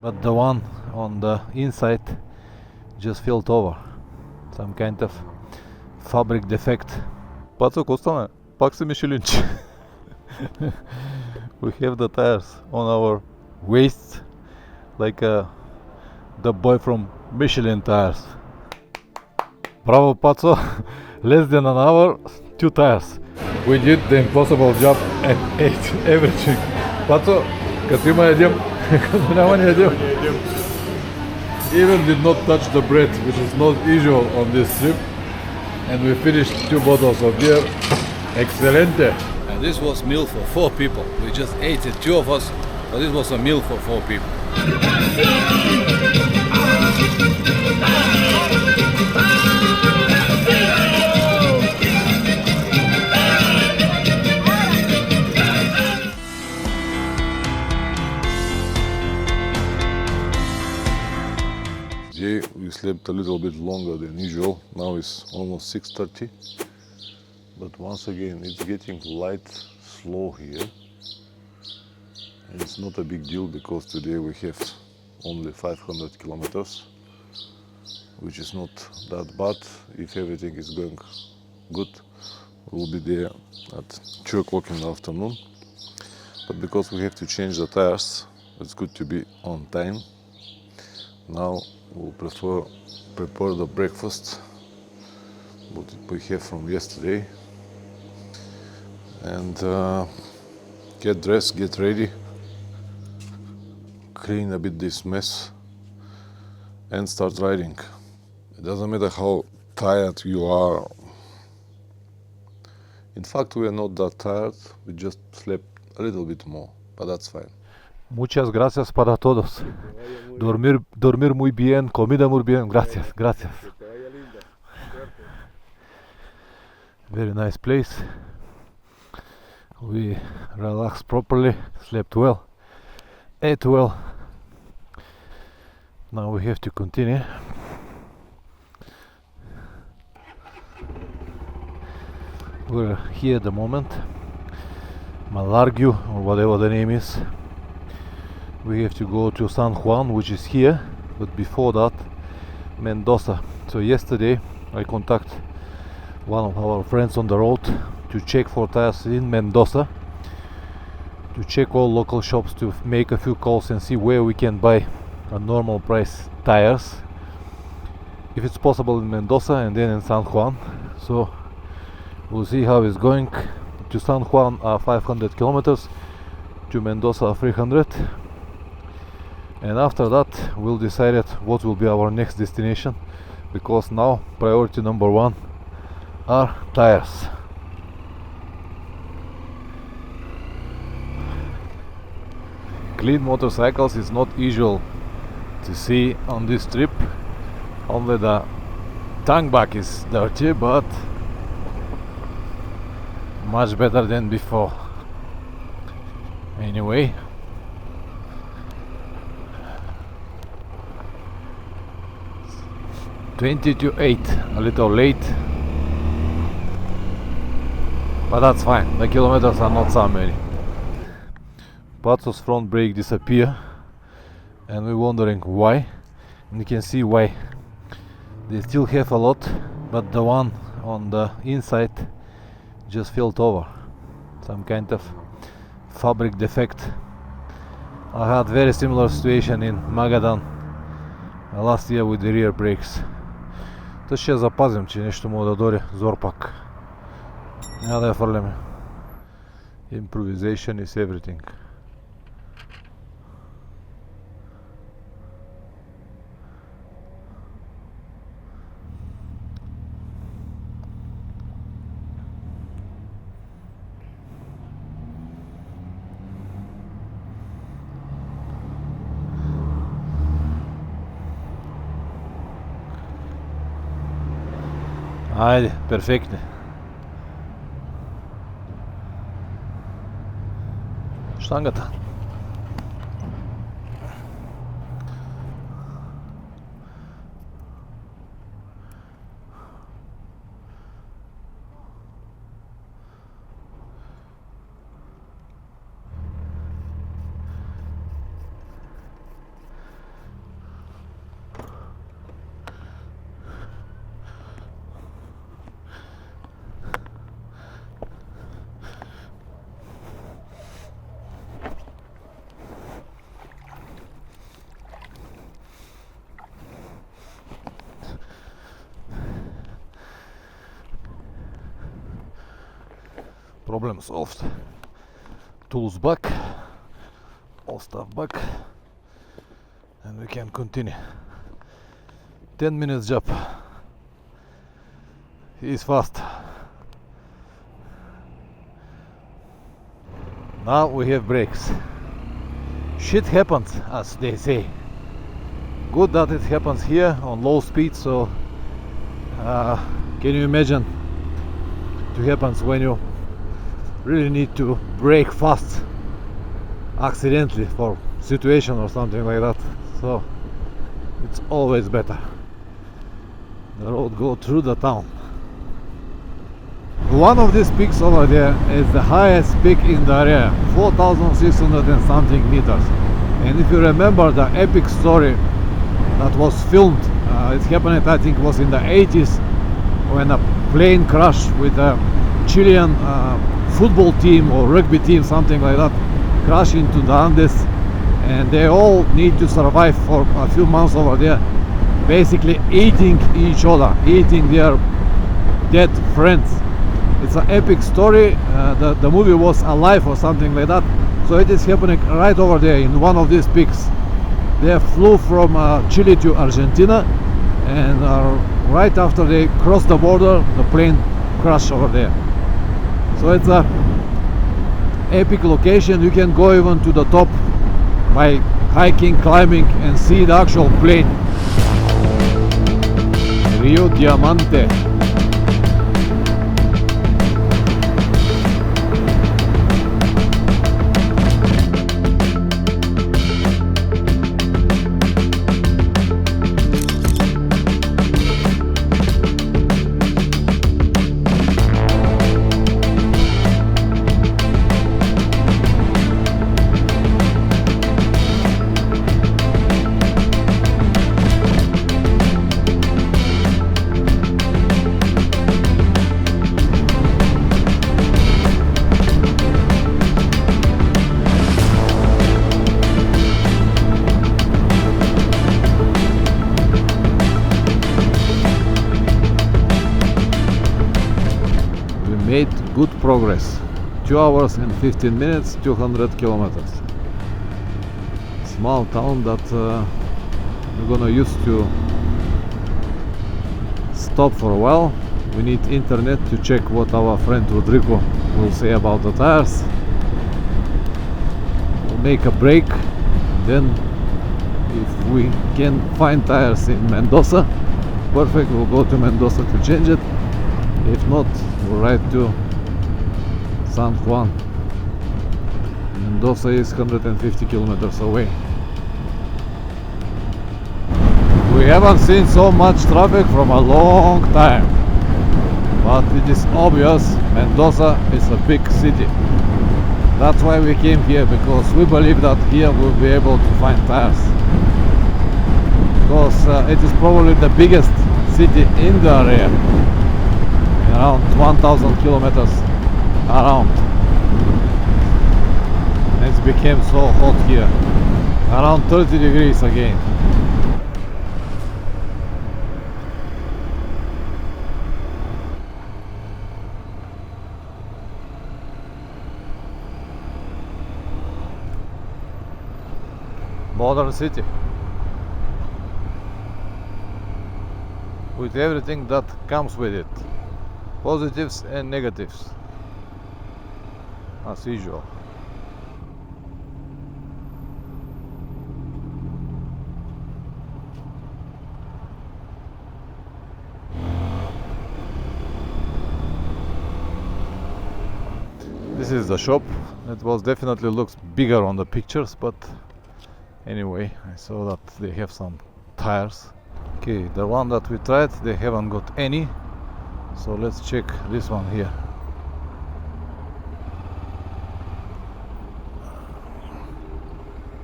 but the one on the inside just filled over. Some kind of fabric defect. Пацак, остана. Пак се Мишелинчи. We have the tires on our waists like the boy from Michelin tires. Bravo, Paco. Less than an hour, 2 tires. We did the impossible job and ate everything. Paco, като има ядем, като няма не ядем. Even did not touch the bread, which is not usual on this trip. And we finished 2 bottles of beer. Excelente! And this was meal for 4 people. We just ate it, 2 of us, but this was a meal for 4 people. Today we slept a little bit longer than usual. Now it's almost 6:30. But once again, it's getting light, slow here. And it's not a big deal because today we have only 500 kilometers, which is not that bad. If everything is going good, we'll be there at 2 o'clock in the afternoon. But because we have to change the tires, it's good to be on time. Now we'll prepare the breakfast, what we have from yesterday. And get dressed, get ready, clean a bit this mess and start riding. It doesn't matter how tired you are. In fact, we are not that tired, we just slept a little bit more, but that's fine. Muchas gracias para todos. Dormir muy bien, comida muy bien. Gracias, gracias. Very nice place. We relaxed properly, slept well, ate well. Now we have to continue. We're here at the moment, Malargio, or whatever the name is. We have to go to San Juan, which is here, but before that, Mendoza. So yesterday I contacted one of our friends on the road to check for tires in Mendoza, to check all local shops, to make a few calls and see where we can buy a normal price tires, if it's possible in Mendoza and then in San Juan. So we'll see how it's going. To San Juan are 500 kilometers, to Mendoza 300, and after that we'll decide what will be our next destination, because now priority number 1 are tires. Clean motorcycles is not usual to see on this trip. Only the tank back is dirty, but much better than before. Anyway, $20 to $8, a little late, but that's fine. The kilometers are not so many. Paco's front brake disappear, and we're wondering why. And you can see why. They still have a lot, but the one on the inside just filled over. Some kind of fabric defect. I had very similar situation in Magadan last year with the rear brakes. То ще запазим, че нещо мога да дойде зор пак. Няма да я фърляме. Improvisation is everything. Ajde, perfektne. Štangata. Problem solved. Tools back, all stuff back, and we can continue. 10 minutes job. It's fast. Now we have brakes. Shit happens, as they say. Good that it happens here on low speed, so can you imagine what happens when you really need to brake fast accidentally for situation or something like that. So it's always better. The road go through the town. One of these peaks over there is the highest peak in the area, 4,600 and something meters. And if you remember the epic story that was filmed, it happened, I think it was in the 80s, when a plane crashed with a Chilean football team or rugby team, something like that, crashed into the Andes, and they all need to survive for a few months over there, basically eating each other, eating their dead friends. It's an epic story. The movie was Alive or something like that. So it is happening right over there in one of these peaks. They flew from Chile to Argentina, and right after they crossed the border, the plane crashed over there. So it's a epic location. You can go even to the top by hiking, climbing, and see the actual plane. Rio Diamante. Made good progress. 2 hours and 15 minutes, 200 kilometers. Small town that we're gonna use to stop for a while. We need internet to check what our friend Rodrigo will say about the tires. We'll make a break, then if we can find tires in Mendoza, perfect, we'll go to Mendoza to change it. If not, we'll ride to San Juan. Mendoza is 150 kilometers away. We haven't seen so much traffic from a long time, but it is obvious Mendoza is a big city. That's why we came here, because we believe that here we'll be able to find tires, because it is probably the biggest city in the area, around 1,000 kilometers around. It became so hot here, around 30 degrees again. Modern city with everything that comes with it, positives and negatives, as usual. This is the shop. It was definitely looks bigger on the pictures, but anyway, I saw that they have some tires. Okay, the one that we tried, they haven't got any, so let's check this one here.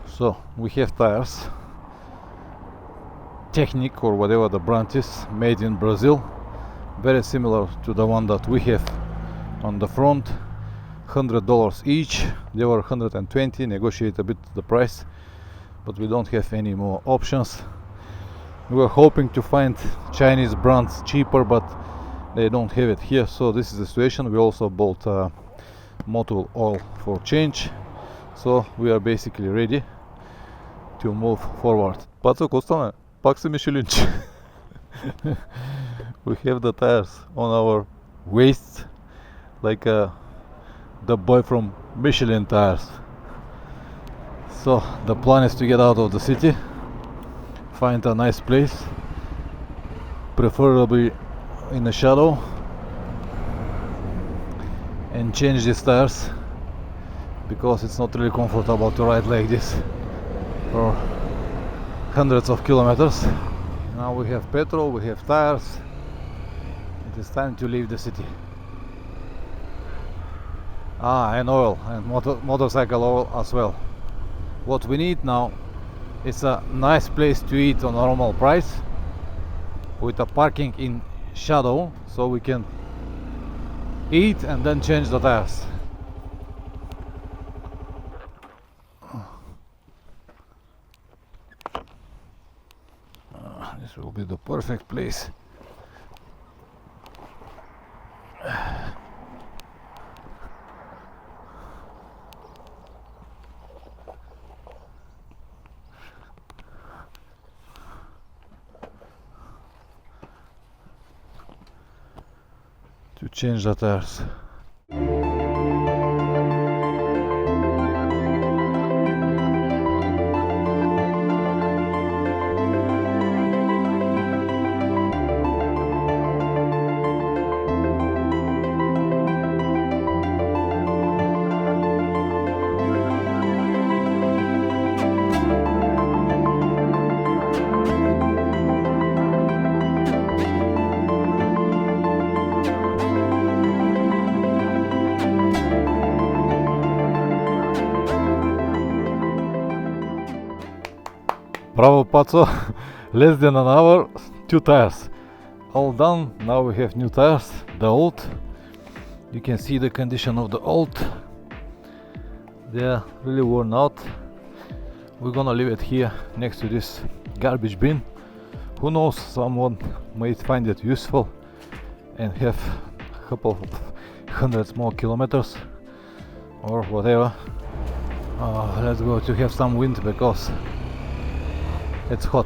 So we have tires, Technic or whatever the brand is, made in Brazil, very similar to the one that we have on the front. $100 each. They were 120, negotiate a bit the price, but we don't have any more options. We were hoping to find Chinese brands cheaper, but they don't have it here, so this is the situation. We also bought motor oil for change, so we are basically ready to move forward. Paco, Kostana, pak se Michelin. We have the tires on our waists like the boy from Michelin tires. So the plan is to get out of the city, find a nice place, preferably in the shadow, and change these tires, because it's not really comfortable to ride like this for hundreds of kilometers. Now we have petrol, we have tires. It is time to leave the city. And oil, and motorcycle oil as well. What we need now is a nice place to eat on normal price, with a parking in shadow, so we can eat and then change the tires. This will be the perfect place. To change the tires. Bravo, Paco. Less than an hour, 2 tires. All done. Now we have new tires, the old. You can see the condition of the old. They are really worn out. We're gonna leave it here next to this garbage bin. Who knows, someone might find it useful and have a couple of hundreds more kilometers or whatever. Let's go to have some wind because it's hot.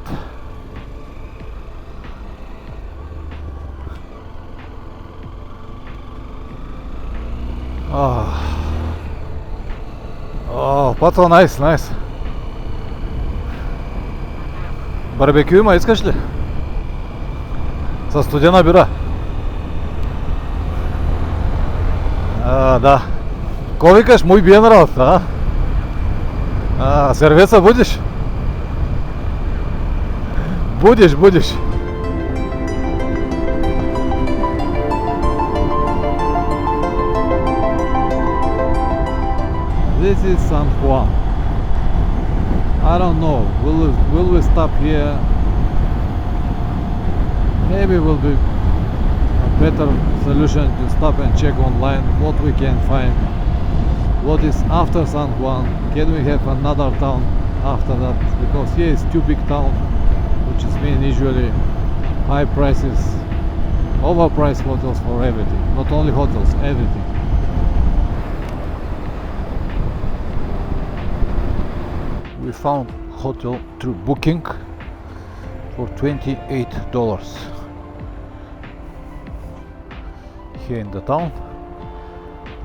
Oh, Paco, nice. Барбекю има, искаш ли? Със студена бира. Да. Ко викаш, мой биен работа, сервеца будеш? Будеш. This is San Juan. I don't know, will we stop here? Maybe it will be a better solution to stop and check online what we can find. What is after San Juan? Can we have another town after that? Because here is too big town, which is mean usually high prices, overpriced hotels for everything. Not only hotels, everything. We found hotel through booking for $28 here in the town.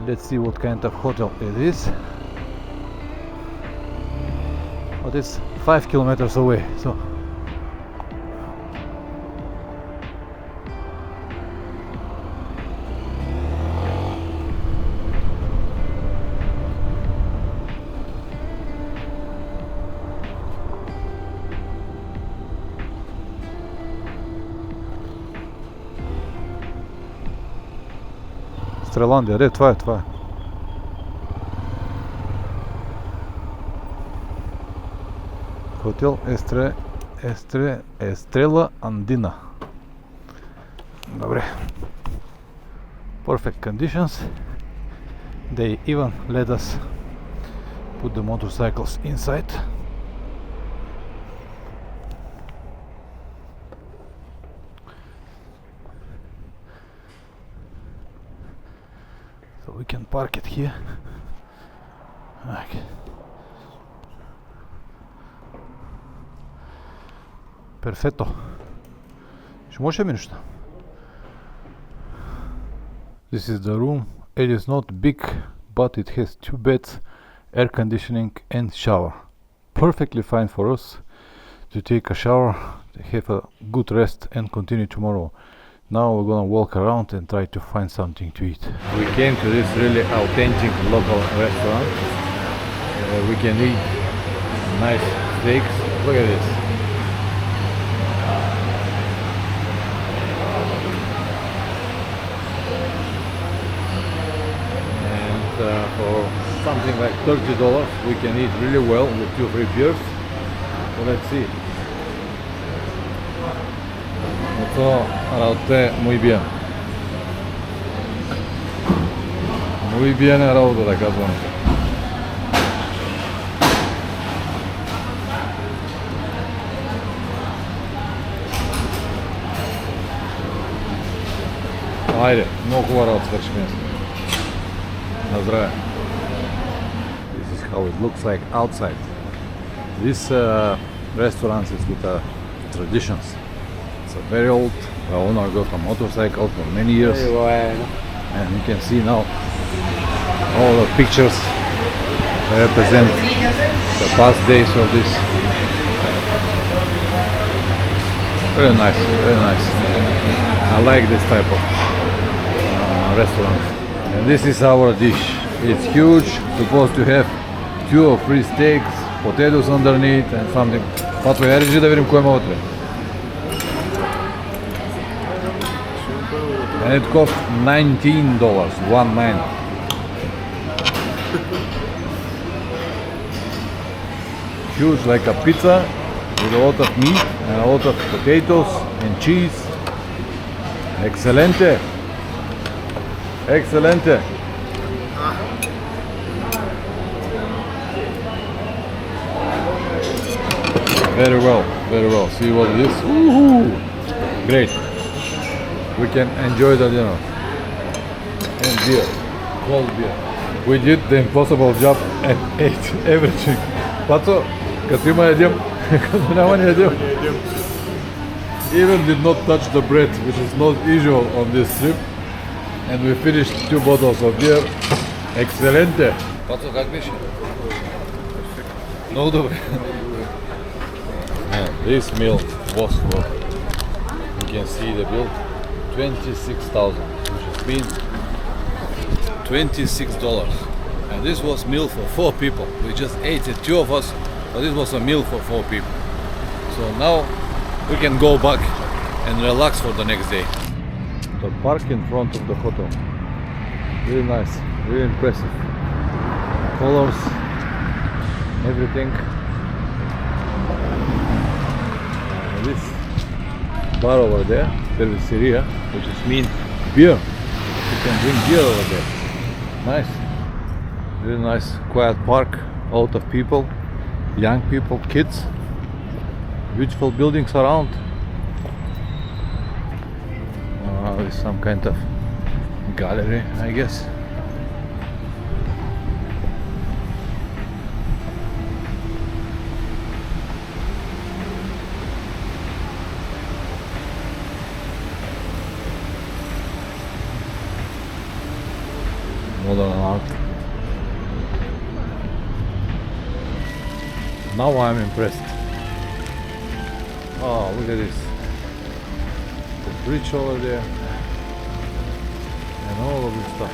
Let's see what kind of hotel it is. But it's 5 kilometers away, so Стреландия, това е. Хотел Естрела Андина. Добре. Perfect conditions. They even let us put the motorcycles inside. So we can park it here. Okay. Perfetto. Ще може ми неща? This is the room. It is not big, but it has 2 beds, air conditioning and shower. Perfectly fine for us to take a shower, have a good rest and continue tomorrow. Now we're gonna walk around and try to find something to eat. We came to this really authentic local restaurant. We can eat nice steaks. Look at this. For something like $30 we can eat really well with 2 free beers. So let's see. Ето работа muy bien. Muy bien е работа, да казвам. Айде, много хубава работа свършихме. На здраве. This is how it looks like outside. This restaurant is with traditions. It's a very old. The owner got a motorcycle for many years, and you can see now all the pictures represent the past days of this. Very nice, very nice. I like this type of restaurant. And this is our dish. It's huge, supposed to have 2 or 3 steaks, potatoes underneath and something. Пато, я режи да видим кое има вътре. And it cost $19, 19. Huge, like a pizza with a lot of meat and a lot of potatoes and cheese. Excelente. Excelente. Very well, very well. See what it is? Woohoo! Great. We can enjoy the dinner. And beer, cold beer. We did the impossible job and ate everything. Пато, като има ядем, като няма не ядем. Even did not touch the bread, which is not usual on this trip. And we finished 2 bottles of beer. Excelente! Пато, как беше? Много добре. Man, this meal was for, you can see the bill, 26,000, which has been $26. And this was meal for 4 people. We just ate it, 2 of us, but this was a meal for 4 people. So now we can go back and relax for the next day. The park in front of the hotel, really nice, really impressive. Colors, everything. And this bar over there, cerveceria, which is mean beer. You can drink beer over there. Nice, really nice, quiet park, a lot of people, young people, kids, beautiful buildings around. It's some kind of gallery, I guess. Modern art. Now I'm impressed. Oh, look at this. The bridge over there. And all of this stuff.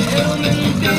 Pero mentira.